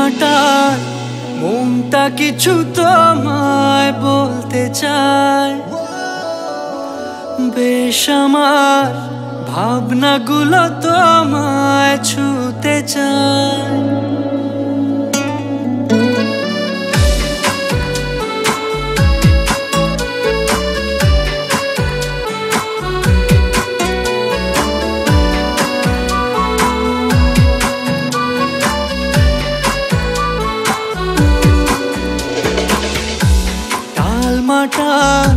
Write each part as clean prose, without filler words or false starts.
মাটার মনটা কিছু তোমায় বলতে চায়, বেশ আমার ভাবনাগুলো তোমায় ছুতে চায়। মাটার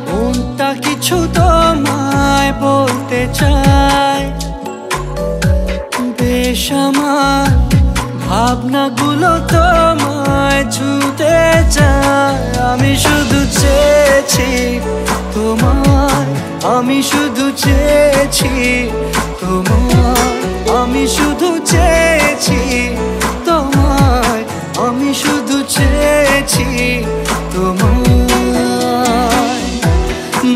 মনটা কিছু তোমায় বলতে চায়, বেশ আমার ভাবনাগুলো তোমায় ছুতে চায়। আমি শুধু চেয়েছি তোমায়, আমি শুধু চেয়েছি তোমায়, আমি শুধু চেয়েছি তোমায়, আমি শুধু চেয়েছি তোমায়।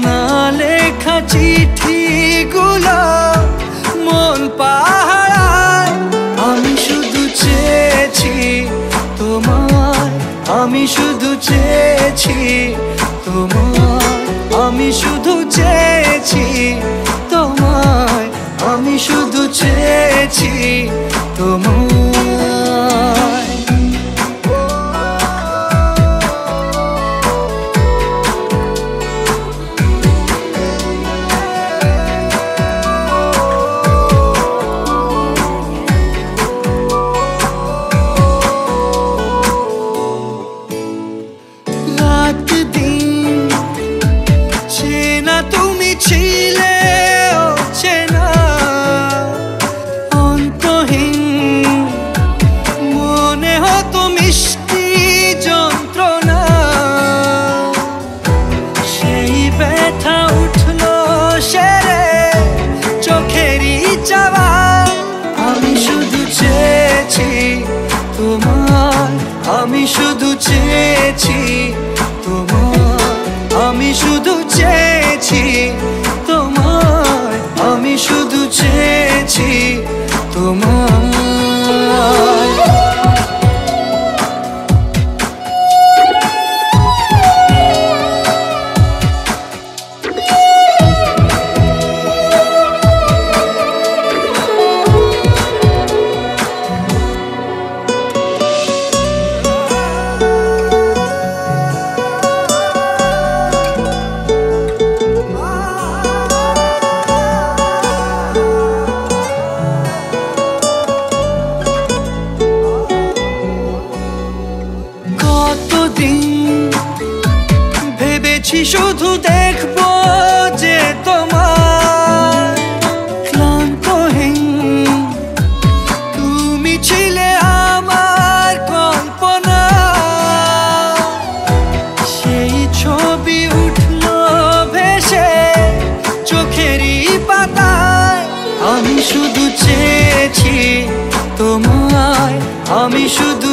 না লেখা চিঠিগুলো মন পাহারায়, আমি শুধু চেয়েছি তোমায়, আমি শুধু চেয়েছি তোমায়, আমি শুধু চেয়েছি তোমায়, আমি শুধু চেয়েছি তোমায়। তুমি ছিলে অচেনা অন্তহীন, মনে হতো মিষ্টি যন্ত্রণা, সেই ব্যথা উঠলো সেরে চোখেরই চাওয়া। আমি শুধু চেয়েছি তোমায়, আমি শুধু চেয়েছি তোমায়, আমি শুধু চেয়েছি তোমায়, আমি শুধু চেয়েছি তোমায়। ভেবেছি শুধু দেখবো যে তোমার ক্লান্তহীন, তুমি ছিলে আমার কল্পনা, সেই ছবি উঠলো ভেসে চোখেরই পাতায়। আমি শুধু চেয়েছি তোমায়, আমি শুধু